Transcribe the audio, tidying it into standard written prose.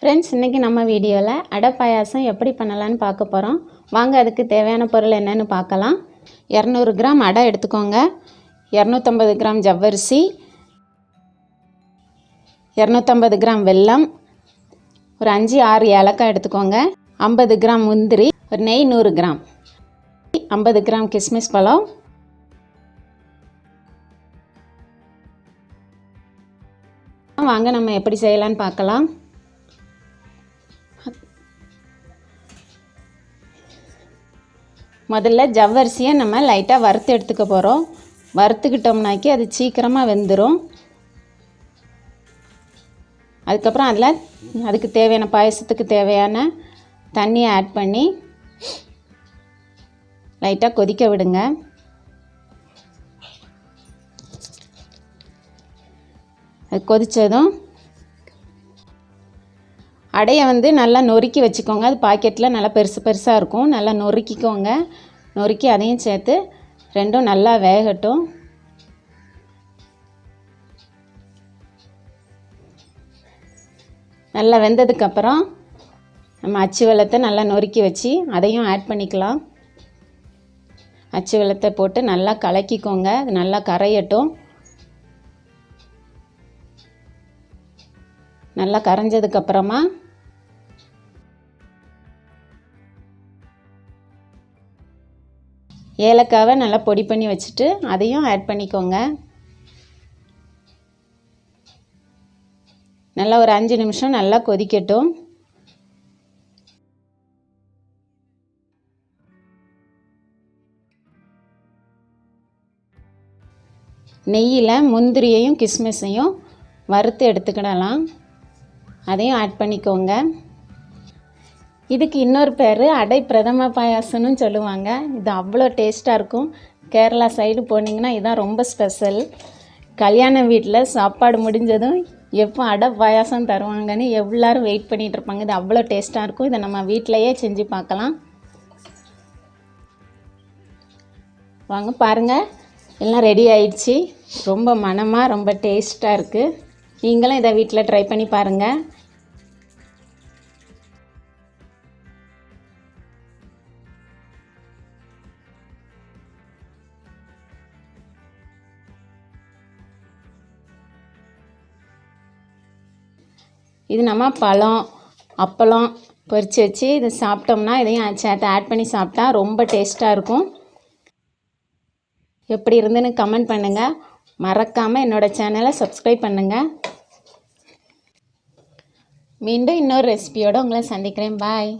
Friends, இன்றைக்கி நம்ம வீடியோவில் அடை பாயாசம் எப்படி பண்ணலான்னு பார்க்க போகிறோம். வாங்க அதுக்கு தேவையான பொருள் என்னென்னு பார்க்கலாம். 200 கிராம் அடை எடுத்துக்கோங்க. 250 கிராம் ஜவ்வரிசி, 250 கிராம் வெல்லம், ஒரு 5-6 ஏலக்காய் எடுத்துக்கோங்க. 50 கிராம் முந்திரி, ஒரு நெய் 100 கிராம், 50 கிராம் கிஸ்மிஸ் பழம், வாங்க நம்ம எப்படி செய்யலான்னு பார்க்கலாம். முதல்ல ஜவ்வரிசியை நம்ம லைட்டாக வறுத்து எடுத்துக்க போகிறோம். வறுத்துக்கிட்டோம்னாக்கி அது சீக்கிரமாக வெந்துடும். அதுக்கப்புறம் அதுக்கு தேவையான பாயசத்துக்கு தேவையான தண்ணியை ஆட் பண்ணி லைட்டாக கொதிக்க விடுங்க. அது கொதித்ததும் அடையை நல்லா நொறுக்கி வச்சுக்கோங்க. அது பாக்கெட்டில் நல்லா பெருசு பெருசாக இருக்கும். நல்லா நொறுக்கிக்கோங்க. நொறுக்கி அதையும் சேர்த்து ரெண்டும் நல்லா வேகட்டும். நல்லா வெந்ததுக்கப்புறம் நம்ம அச்சு வெல்லத்தை நல்லா நொறுக்கி வச்சு அதையும் ஆட் பண்ணிக்கலாம். அச்சு வெல்லத்தை போட்டு நல்லா கலக்கிக்கோங்க. அது நல்லா கரையட்டும். நல்லா கரைஞ்சதுக்கப்புறமா ஏலக்காவை நல்லா பொடி பண்ணி வச்சுட்டு அதையும் ஆட் பண்ணிக்கோங்க. நல்லா ஒரு 5 நிமிஷம் நல்லா கொதிக்கட்டும். நெய்யில் முந்திரியையும் கிஸ்மிஸையும் வறுத்து எடுத்துக்கிடலாம். அதையும் ஆட் பண்ணிக்கோங்க. இதுக்கு இன்னொரு பேர் அடை பிரதம பாயாசம்னு சொல்லுவாங்க. இது அவ்வளோ டேஸ்ட்டாக இருக்கும். கேரளா சைடு போனீங்கன்னா இதுதான் ரொம்ப ஸ்பெஷல். கல்யாண வீட்டில் சாப்பாடு முடிஞ்சதும் எப்போ அடை பாயாசம் தருவாங்கன்னு எல்லோரும் வெயிட் பண்ணிகிட்டு இருப்பாங்க. இது அவ்வளோ டேஸ்ட்டாக இருக்கும். இதை நம்ம வீட்டிலையே செஞ்சு பார்க்கலாம். வாங்க பாருங்கள், எல்லாம் ரெடி ஆயிடுச்சு. ரொம்ப மணமாக ரொம்ப டேஸ்ட்டாக இருக்குது. நீங்களும் இதை வீட்டில் ட்ரை பண்ணி பாருங்கள். இது நம்ம பழம் அப்பளம் பொரித்து வச்சு இதை சாப்பிட்டோம்னா இதையும் சேர்த்து ஆட் பண்ணி சாப்பிட்டா ரொம்ப டேஸ்ட்டாக இருக்கும். எப்படி இருந்துன்னு கமெண்ட் பண்ணுங்கள். மறக்காமல் என்னோடய சேனலை சப்ஸ்கிரைப் பண்ணுங்கள். மீண்டும் இன்னொரு ரெசிபியோடு உங்களை சந்திக்கிறேன். பாய்.